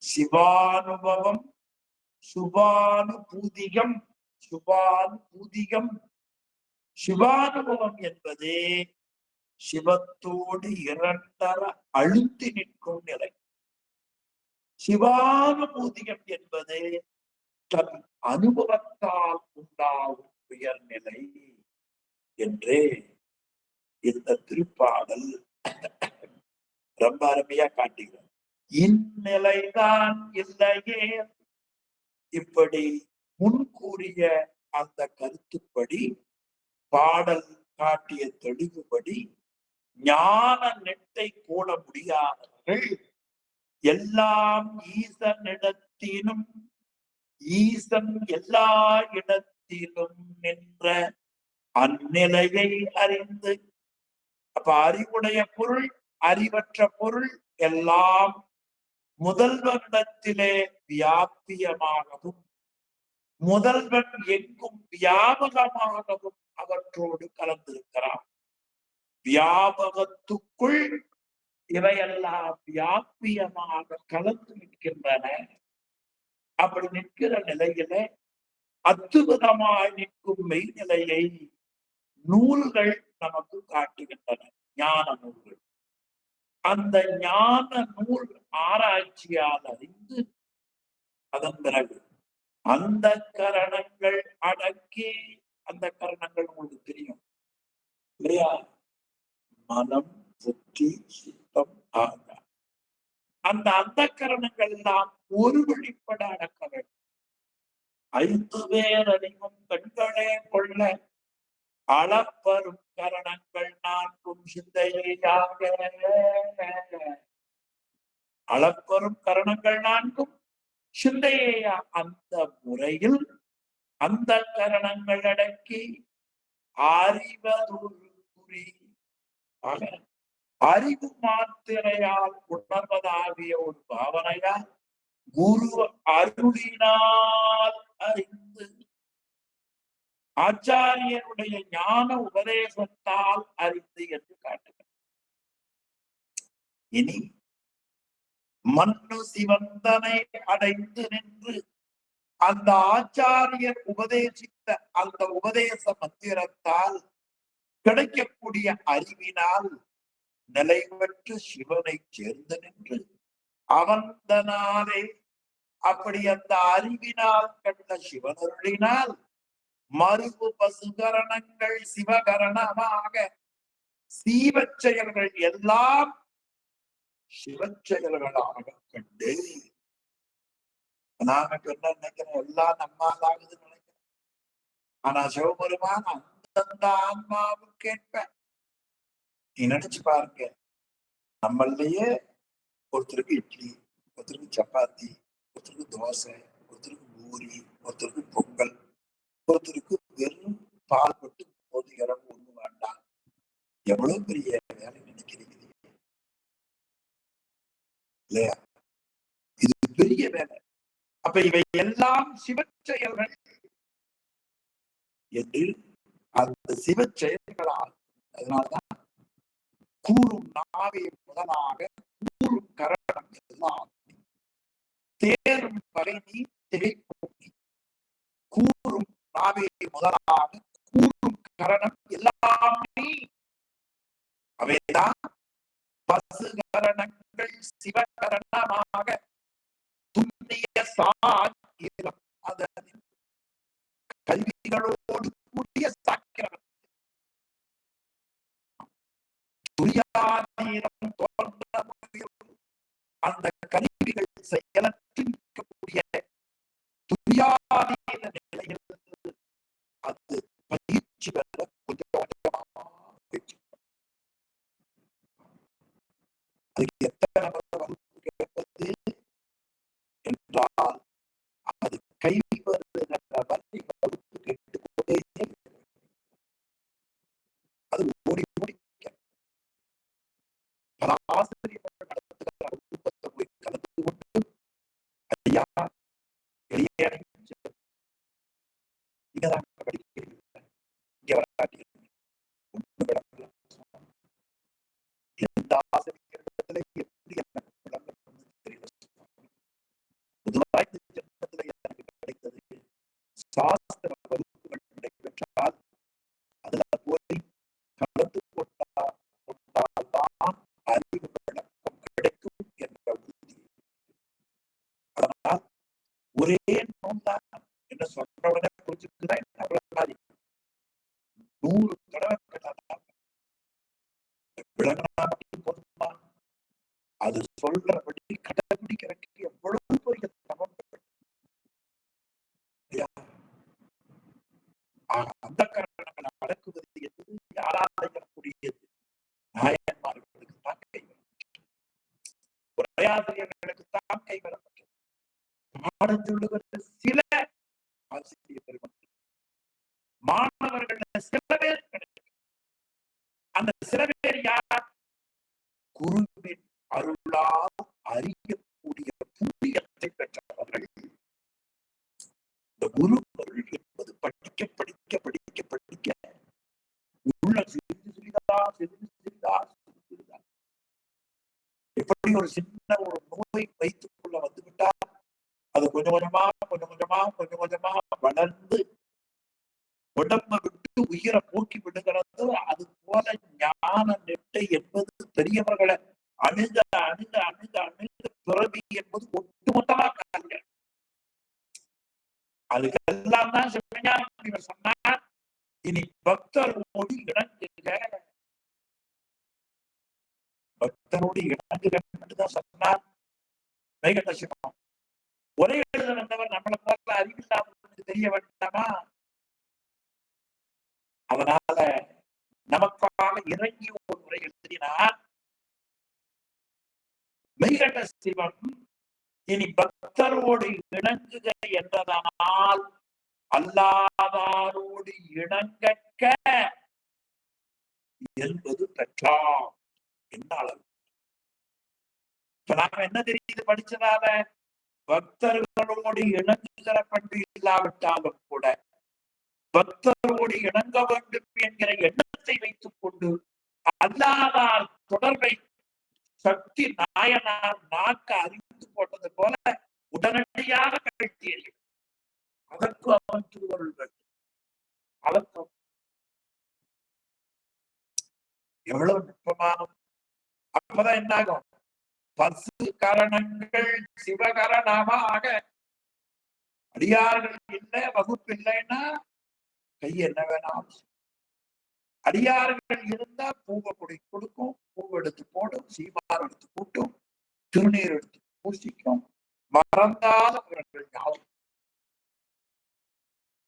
B: சிவானுபவம் சுபானுபூதிகம். சுபானுபூதிகம் சிவானுபவம் என்பது சிவத்தோடு இரண்டர அழுத்தி நிற்கும் நிலை. சிவானுபூதிகம் என்பது தன் அனுபவத்தால் உண்டாகும் உயர்நிலை என்று இந்த திருப்பாடல் ரொம்ப அருமையா காட்டுகிறார். இந்நிலைதான் இல்லையே இப்படி முன்கூறிய அந்த கருத்துப்படி பாடல் காட்டிய தெளிவுபடி ஞான நெட்டை கூட முடியாதவர்கள் எல்லாம் ஈசனிடத்திலும் ஈசன் எல்லா இடத்திலும் நின்ற அந்நிலையை அறிந்து, அப்ப அறிவுடைய பொருள் அறிவற்ற பொருள் எல்லாம் முதல்வனிடத்திலே வியாபியமாகவும் முதல்வன் எங்கும் வியாபகமாகவும் அவற்றோடு கலந்திருக்கிறார். வியாபகத்துக்குள் இவையெல்லாம் வியாபியமாக கலந்து நிற்கின்றன. அப்படி நிற்கிற நிலையில அத்துவிதமாய் நிற்கும் மெய்நிலையை நூல்கள் நமக்கு காட்டுகின்றன, ஞான நூல்கள். அந்த ஞான நூல் ஆராய்ச்சியால் அறிந்து அதன் பிறகு அந்த கரணங்கள் அடக்கி, அந்த கரணங்கள் உங்களுக்கு தெரியும் இல்லையா? மனம், புத்தி, சித்தம், ஆகாரம். அந்த கரணங்கள் எல்லாம் ஒரு வழிப்பட அடக்க வேண்டும். 5 பேர் அறிவும் கண்களே கொள்ள அளப்பரும் கரணங்கள் 4 சிந்தையாக. அளப்பரும் கரணங்கள் 4 சிந்தையா. அந்த முறையில் அந்த கரணங்கள் அடக்கி அறிவதொரு குறி. அறிவு மாத்திரையால் உணர்வதாகிய ஒரு பாவனையால் குரு அருளினால் அறிந்து, ஆச்சாரியனுடைய ஞான உபதேசத்தால் அறிந்து என்று காட்டுகிறார். இனி மண்ணு சிவந்தனை அடைந்து நின்று அந்த ஆச்சாரியர் உபதேசித்த அந்த உபதேச மந்திரத்தால் கிடைக்கக்கூடிய அறிவினால் நிலை பெற்று சிவனை சேர்ந்து நின்று அவந்தனாலே அப்படி அந்த அறிவினால் கண்ட சிவனருளினால் மறுபு பசுகரணங்கள் சிவகரணமாக சீவச் செயல்கள் எல்லாம் சிவச்செயல்களாக கண்டு நாம என்ன நினைக்கிறோம், எல்லாம் நம்மால் ஆகுதுன்னு நினைக்கிறோம். ஆனா சிவபெருமான் அந்தந்த ஆன்மாவுக்கு ஏற்ப நீ நினைச்சு பாருங்க, நம்மளையே ஒருத்தருக்கு இட்லி, ஒருத்தருக்கு சப்பாத்தி, ஒருத்தருக்கு தோசை, ஒருத்தருக்கு பூரி, ஒருத்தருக்கு பொங்கல், ஒருத்தருக்கு வெறும் பால் பட்டு போதிகரம் ஒண்ணு வேண்டாம். எவ்வளவு பெரிய வேலை நினைக்கிறீங்க இல்லையா? இது பெரிய வேலை. அப்ப இவை எல்லாம் சிவச்செயல்கள் என்று அந்த சிவச்செயல்களால், அதனால்தான் கூறும் நாவே முதலாக கூறும் கரணம் எல்லாம் தேரும் வரை நீ திகைப்போக்கி கூறும் நாவே முதலாக கூறும் கரணம் எல்லாம் நீ. அவைதான் பசுகரணங்கள் சிவகரணமாக துண்ணிய சாக்கிரம் அதன் கல்விகளோடு கூடிய சாக்கிரம் துரியாதீனம் தோன்ற அந்த கருவிகள் செயலற்றிருக்கக்கூடிய துரியாதீன நிலையில் அது பயிற்சி பெற கொஞ்சம் அதுக்கு எத்தனை வகுப்பு கேட்பது என்றால் அது கை வருகிற வரை வகுப்பு கேட்டுக்கொண்டே அது ஓடி ஓடி பல ஆசிரியர்கள் நடத்துகிற வகுப்பத்தை போய் கலந்து கொண்டு ஐயா வெளியே இங்கதான் படிக்கிறீங்க, இங்க வராட்டி எந்த ஆசிரியர்களிடத்துல எப்படி எனக்கு தெரியல. முதலாய் ஜென்மத்துல எனக்கு கிடைத்தது சாஸ்திர வகுப்புகள் நடைபெற்றால் அதுல போய் கலந்து கொண்டால்தான் அறிவு விளக்கம் கிடைக்கும் என்ற உறுதி. அதனால் ஒரே நூல்தான் என்ன சொல்ற உடனே புரிஞ்சுக்குதான் என்ன விளக்காது. 100 தடவை கேட்டாதான் விளங்கினா மட்டும் போதுமா? அது சொல்றபடி கடைபிடிக்கிறதுக்கு எவ்வளவு பெரிய தவம். அந்த காரணங்களை அடக்குவது என்பது யாராலையக்கூடியது? நாயன்மார்களுக்கு தான் கைவரப்பட்டது, உரையாசிரியர்களுக்கு தான் கைவரப்பட்டது. பாடம் சொல்லுவது சில ஆசிரியர் பெருமக்கள், மாணவர்கள் சில பேர் கிடைக்கும். அந்த சில பேர் யார்? குருவின் அருளால் அறியக்கூடிய புண்ணியத்தை பெற்றவர்கள். இந்த குரு அருள் என்பது படிக்க படிக்க படிக்க படிக்க உள்ள சிறிது சிறிதா சிறிது சிறிதா சிறிது சிறிதா எப்படி ஒரு சின்ன ஒரு நோய் வைத்துக்குள்ள வந்துவிட்டால் அது கொஞ்சம் கொஞ்சமா கொஞ்சம் கொஞ்சமா கொஞ்சம் கொஞ்சமா வளர்ந்து உடம்பை விட்டு உயிரை போக்கி விடுகிறது. அது போல ஞான நெட்டை என்பது பெரியவர்களை அணுக அணுக அணுக அணுக பிறவி என்பது ஒட்டுமொத்தமா காண்க. அதுக்கெல்லாம் தான் சிவஞான சொன்னார், இனி பக்தரோடு இணங்குக, பக்தரோடு இணங்குக என்றுதான் சொன்னார். வைகண்ட சிவம் ஒரே எழுத வந்தவர் நம்மளை போல அறிவில்லாதவர்களுக்கு தெரிய வேண்டாமா? அதனால நமக்காக இறங்கி ஒரு முறை எழுதினார். மெய்கண்ட சிவம் இனி பக்தரோடு இணங்குக என்றதனால் அல்லாதாரோடு இணங்கக்க என்பது பெற்றார். என்ன அளவு? இப்ப நாம என்ன தெரியுது படிச்சதால? பக்தர்களோடு இணங்குகிற பண்பு இல்லாவிட்டாலும் கூட பக்தரோடு இணங்க வேண்டும் என்கிற எண்ணத்தை வைத்துக் கொண்டு அல்லாதார் தொடர்பை சக்தி நாயனார் நாக்க அறிந்து போட்டது போல உடனடியாக கழட்டி எறியும். அதற்கு அவன் திருவருள் வேண்டும். அதற்கு எவ்வளவு நுட்பமான. அப்பதான் என்ன ஆகும்? பசு கரணங்கள் சிவகரணமாக அடியார்கள் இல்லை, வகுப்பு இல்லைன்னா கை என்ன வேணாம். அடியார்கள் இருந்தா பூவை கொடுக்கும், பூவை எடுத்து போடும், சீமார் எடுத்து கூட்டும், திருநீர் எடுத்து பூசிக்கும். மறந்தாத அவர்கள் யாவும்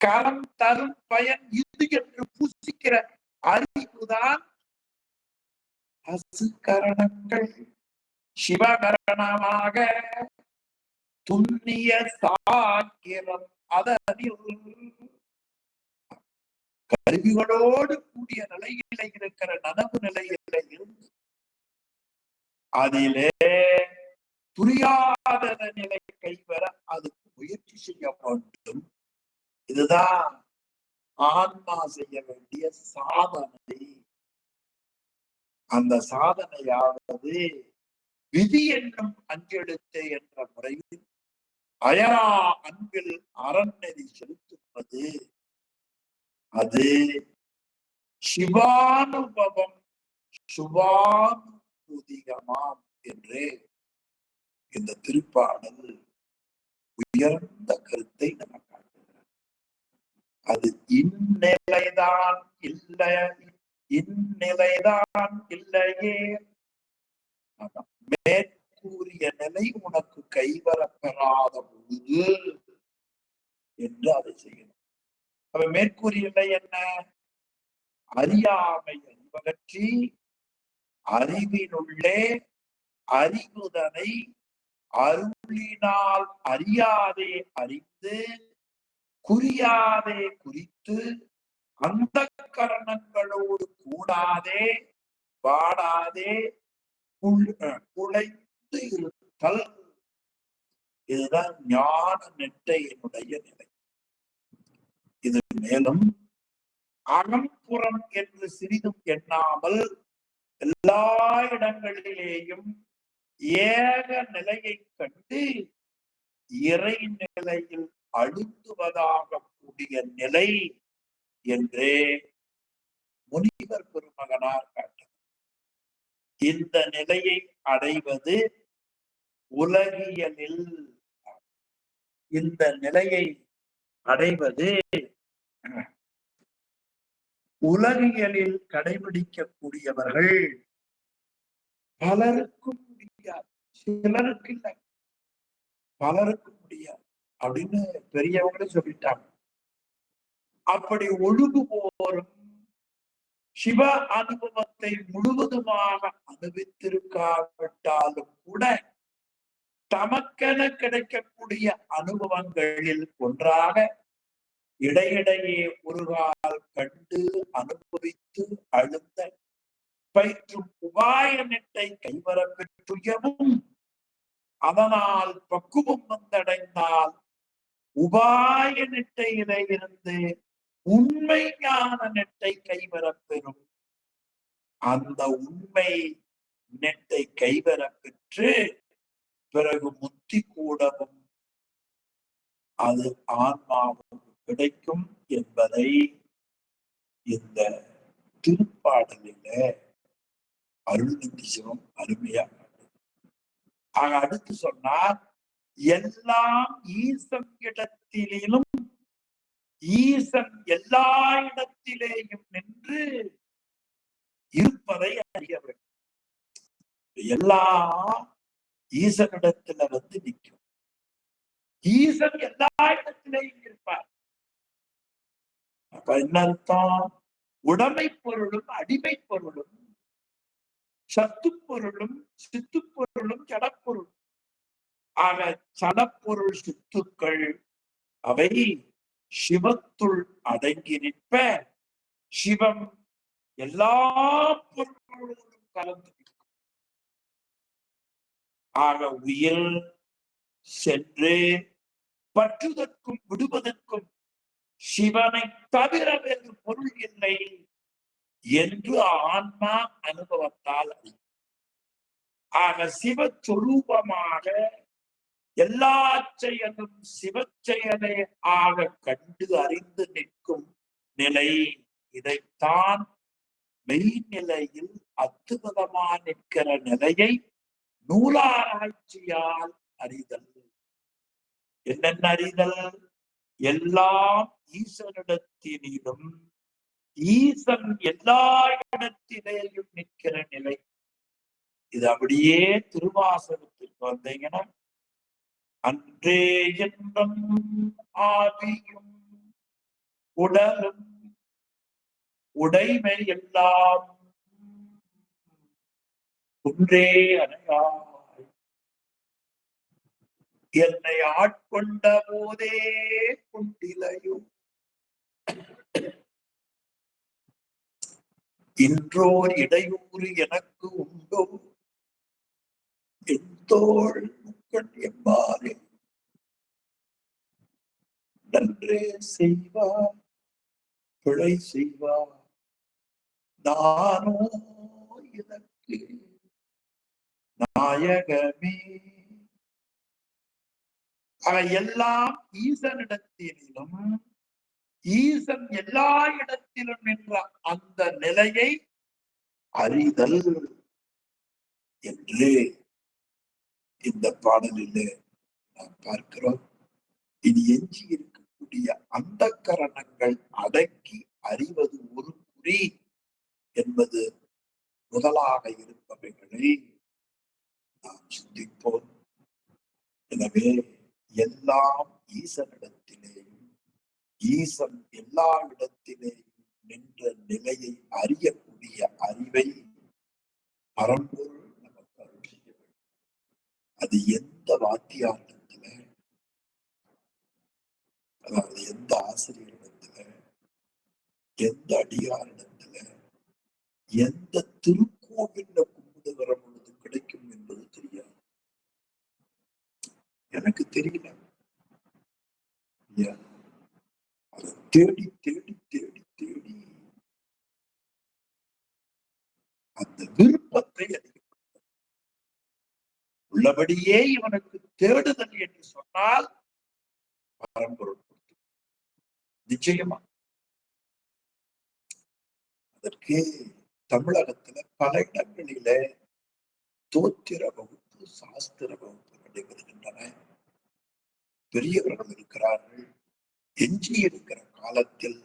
B: கரம் தரும் பயன் இது என்று பூசிக்கிற அறிவுதான் பசுகரணங்கள் சிவகரணமாக துண்ணிய சாக்கிரம் அதனில் கருவிகளோடு கூடிய நிலையில இருக்கிற நனவு நிலையில இருந்து அதிலே புரியாத நிலை கைவர அதுக்கு முயற்சி செய்ய வேண்டும். இதுதான் ஆன்மா செய்ய வேண்டிய சாதனை. அந்த சாதனையாவது விதி என்னும் அஞ்செழுத்து என்ற முறையில் அயரா அன்பில் அறநெறி செலுத்துவது. அது சிவானுபவம் சுபானுபூதிகமாம் என்று இந்த திருப்பாடல் உயர்ந்த கருத்தை நமக்கு காட்டுகிறது. அது இந்நிலைதான் இல்லை, இந்நிலைதான் இல்லையே, மேற்கூறிய நிலை உனக்கு கைவரப்பெறாத பொழுது என்று அதை செய்யணும். அப்ப மேற்கூறிய நிலை என்ன? அறியாமை என்பவற்றி அறிவினுள்ளே அறிவுதனை அருளினால் அறியாதே அறிந்து குறியாதே குறித்து அந்த கரணங்களோடு கூடாதே வாடாதே குலைந்து இருத்தல். இதுதான் ஞான நெட்டையினுடைய நிலை. இது மேலும் அகம்புறம் என்று சிறிதும் எண்ணாமல் எல்லா இடங்களிலேயும் ஏக நிலையை கண்டு இறை நிலையில் அழுந்துவதாக கூடிய நிலை என்றே முனிவர் பெருமகனார் காட்டுகிறார். இந்த நிலையை அடைவது உலகியலில், இந்த நிலையை அடைவது உலகியலில் கடைபிடிக்கக்கூடியவர்கள் பலருக்கும் முடியாது, சிலருக்கு இல்லை, பலருக்கும் முடியாது அப்படின்னு பெரியவங்களே சொல்லிட்டாங்க. அப்படி ஒழுகுவோரும் சிவ அனுபவத்தை முழுவதுமாக அனுபவித்திருக்காவிட்டாலும் கூட தமக்கென கிடைக்கக்கூடிய அனுபவங்களில் ஒன்றாக இடையிடையே ஒருகால் கண்டு அனுபவித்து அழுந்த பயிற்றும் உபாய நெட்டை கைவர பெற்றுயவும் அதனால் பக்குவம் வந்தடைந்தால் உபாய நெட்டையிலே இருந்து உண்மை ஞான நெட்டை கைவரப் பெறும். அந்த உண்மை நெட்டை கைவரப் பெற்று பிறகு முத்தி கூடவும் அது ஆன்மாவுக்கு கிடைக்கும் என்பதை இந்த திருப்பாடலில அருள்நிதி சிவம் அருமையாக அடுத்து சொன்னார். எல்லாம் ஈசன் இடத்திலும் ஈசன் எல்லா இடத்திலேயும் நின்று இருப்பதை அறிய வேண்டும். எல்லாம் ஈசனிடத்துல வந்து நிற்கும். ஈசன் எல்லா இடத்திலேயும் இருப்பார். அப்ப என்ன அர்த்தம்? உடைமை பொருளும் அடிமை பொருளும் சத்து பொருளும் சித்து பொருளும் ஜடப்பொருள். ஆக சடப்பொருள் சித்துக்கள் அவை சிவத்துள் அடங்கி நிற்ப சிவம் எல்லா பொருள்களோடும் கலந்து நிற்கும். ஆக உயிர் சென்று பற்றுவதற்கும் விடுவதற்கும் சிவனை தவிர வேறு பொருள் இல்லை என்று ஆன்மா அனுபவத்தால் அறியும். ஆக சிவஸ்வரூபமாக எல்லா செயலும் சிவச்செயலே ஆக கண்டு அறிந்து நிற்கும் நிலை. இதைத்தான் மெய்நிலையில் அத்துவிதமா நிற்கிற நிலையை நூலாராய்ச்சியால் அறிதல். என்னென்ன அறிதல்? எல்லாம் ஈசனிடத்திலும் ஈசன் எல்லா இடத்திலேயும் நிற்கிற நிலை. இது அப்படியே திருவாசகத்திற்கு வந்தீங்கன்னா, அன்றே என்றும் ஆவியும் உடலும் உடைமை எல்லாம் ஒன்றே அணையாய் என்னை ஆட்கொண்ட போதே கொண்டிலையும் இன்றோர் இடையூறு எனக்கு உண்டோ எந்தோள் முக்கண் எம்மாறே நன்றே செய்வார் பிழை செய்வார் நானோ எனக்கு நாயகமே. எல்லாம் ஈசனிடத்திலும் ஈசன் எல்லா இடத்திலும் என்ற அந்த நிலையை அறிதல் என்று இந்த பாடலிலே நாம் பார்க்கிறோம். இனி எஞ்சி இருக்கக்கூடிய அந்த கரணங்கள் அடக்கி அறிவது ஒரு குறி என்பது முதலாக இருப்பவைகளை நாம் சிந்திப்போம். எனவே எல்லாம் ஈசனிடத்திலேயும் ஈசன் எல்லா இடத்திலேயும் நின்ற நிலையை அறியக்கூடிய அறிவை பரம்பொருள் நமக்கு அருள் செய்ய வேண்டும். அது எந்த வாத்தியாரிடத்துல, அதாவது எந்த ஆசிரியரிடத்துல, எந்த அடியாரிடத்துல, எந்த திருக்கோவில்ல கும்பிடுகிற பொழுது கிடைக்கும் என்பது தெரியாது. எனக்கு தெரியல. அதை தேடி தேடி தேடி தேடி அந்த விருப்பத்தை அதிகப்படுத்த உள்ளபடியே இவனுக்கு தேடுதல் என்று சொன்னால் பரம்பொருள் நிச்சயமா. அதற்கு தமிழகத்துல பல இடங்களில தோத்திர வகுப்பு, சாஸ்திர வகுப்பு நடைபெறுகின்றன. பெரியவர்கள் இருக்கிறார்கள். எஞ்சி இருக்கிற காலத்தில்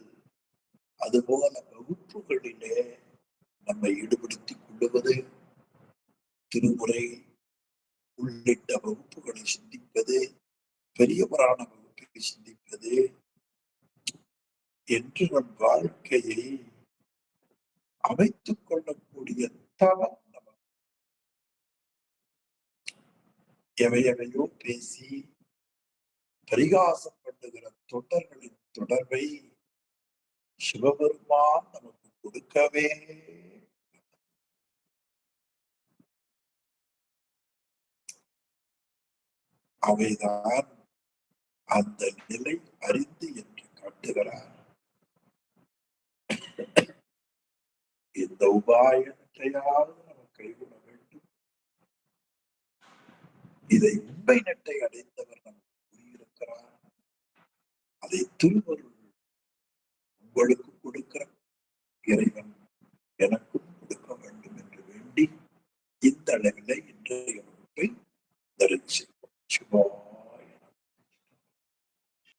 B: அதுபோல வகுப்புகளிலே நம்மை ஈடுபடுத்திக் கொள்ளுவது, திருமுறை உள்ளிட்ட வகுப்புகளை சிந்திப்பது, பெரிய புராண வகுப்பை சிந்திப்பது என்று நம் வாழ்க்கையை அமைத்துக் கொள்ளக்கூடிய தவம் நமக்கு. எவையவையோ பேசி பரிகாசம் பண்ணுகிற தொண்டர்களின் தொடர்பை சிவபெருமான் நமக்கு கொடுக்கவே அவைதான் அந்த நிலை அறிந்து என்று காட்டுகிறார். இந்த உபாயத்தையாவது நம்ம கைவிட வேண்டும். இதை உண்மை நட்டை அடைந்தவர் நமக்கு கூறியிருக்கிறார். அதை திருவருள் உங்களுக்கு கொடுக்கிற இறைவன் எனக்கும் கொடுக்க வேண்டும் என்று வேண்டி இந்த அளவில் இன்றைய வகுப்பை தரிசி சிவா